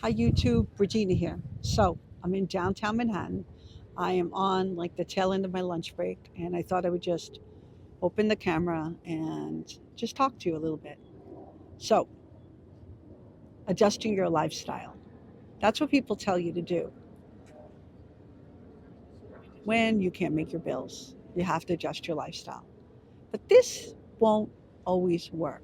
Hi YouTube, Regina here. So I'm in downtown Manhattan. I am on like the tail end of my lunch break, and I thought I would just open the camera and just talk to you a little bit. So, adjusting your lifestyle. That's what people tell you to do when you can't make your bills. You have to adjust your lifestyle. But this won't always work.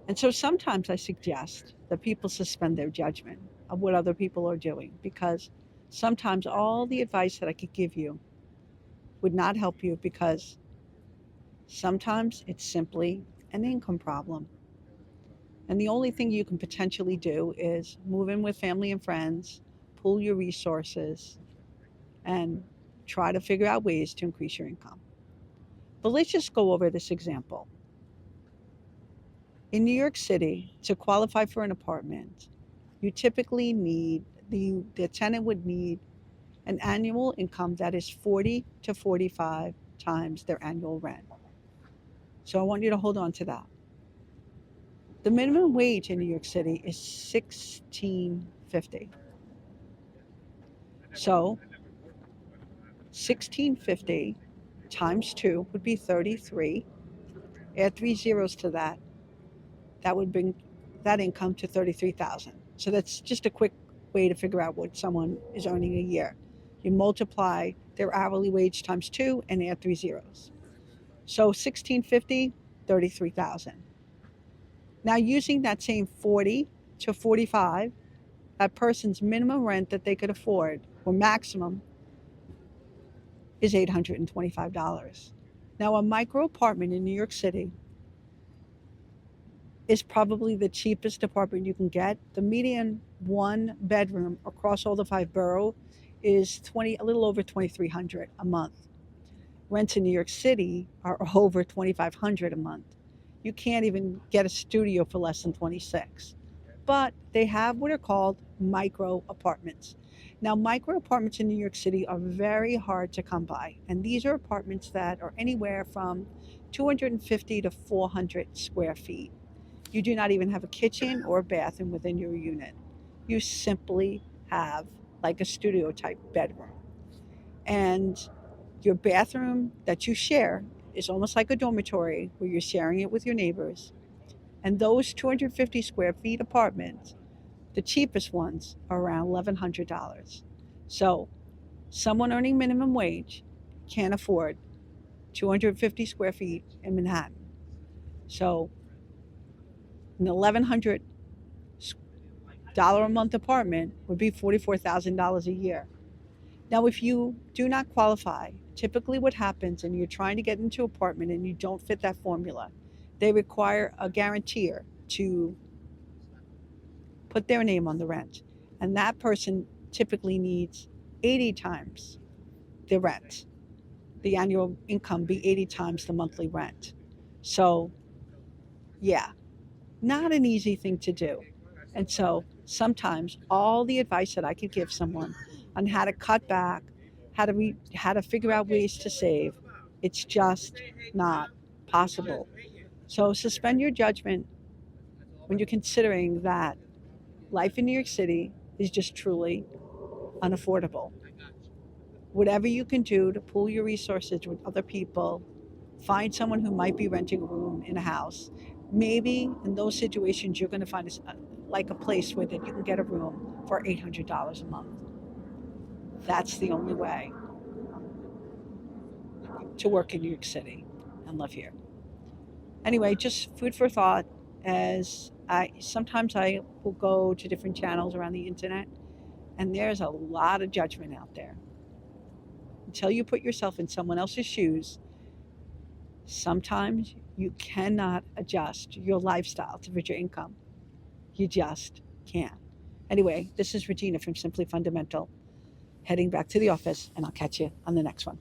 And so sometimes I suggest that people suspend their judgment of what other people are doing because sometimes all the advice that I could give you would not help you because sometimes it's simply an income problem. And the only thing you can potentially do is move in with family and friends, pool your resources, and try to figure out ways to increase your income. But let's just go over this example. In New York City, to qualify for an apartment, you typically need the tenant would need an annual income that is 40 to 45 times their annual rent. So I want you to hold on to that. The minimum wage in New York City is 16.50. So 16.50 times 2 would be 33. Add 3 zeros to that. That would bring that income to 33,000. So that's just a quick way to figure out what someone is earning a year. You multiply their hourly wage times 2 and add 3 zeros. So 16.50, 33,000. Now using that same 40 to 45, that person's minimum rent that they could afford, or maximum, is $825. Now, a micro apartment in New York City is probably the cheapest apartment you can get. The median one bedroom across all the five borough is a little over 2,300 a month. Rents in New York City are over 2,500 a month. You can't even get a studio for less than 26. But they have what are called micro apartments. Now, micro apartments in New York City are very hard to come by, and these are apartments that are anywhere from 250 to 400 square feet. You do not even have a kitchen or a bathroom within your unit. You simply have like a studio type bedroom. And your bathroom that you share is almost like a dormitory where you're sharing it with your neighbors. And those 250 square feet apartments, the cheapest ones are around $1,100. So someone earning minimum wage can't afford 250 square feet in Manhattan. So an $1,100 a month apartment would be $44,000 a year. Now, if you do not qualify, typically what happens and you're trying to get into an apartment and you don't fit that formula, they require a guarantor to put their name on the rent. And that person typically needs 80 times the rent. The annual income be 80 times the monthly rent. So, yeah, not an easy thing to do. And so sometimes all the advice that I could give someone on how to cut back, how to figure out ways to save, it's just not possible. So suspend your judgment when you're considering that life in New York City is just truly unaffordable. Whatever you can do to pool your resources with other people, find someone who might be renting a room in a house. Maybe in those situations, you're going to find like a place where that you can get a room for $800 a month. That's the only way to work in New York City and live here. Anyway, just food for thought. As I sometimes I will go to different channels around the internet, and there's a lot of judgment out there. Until you put yourself in someone else's shoes, sometimes you cannot adjust your lifestyle to fit your income. You just can't. Anyway, this is Regina from Simply Fundamental, heading back to the office, and I'll catch you on the next one.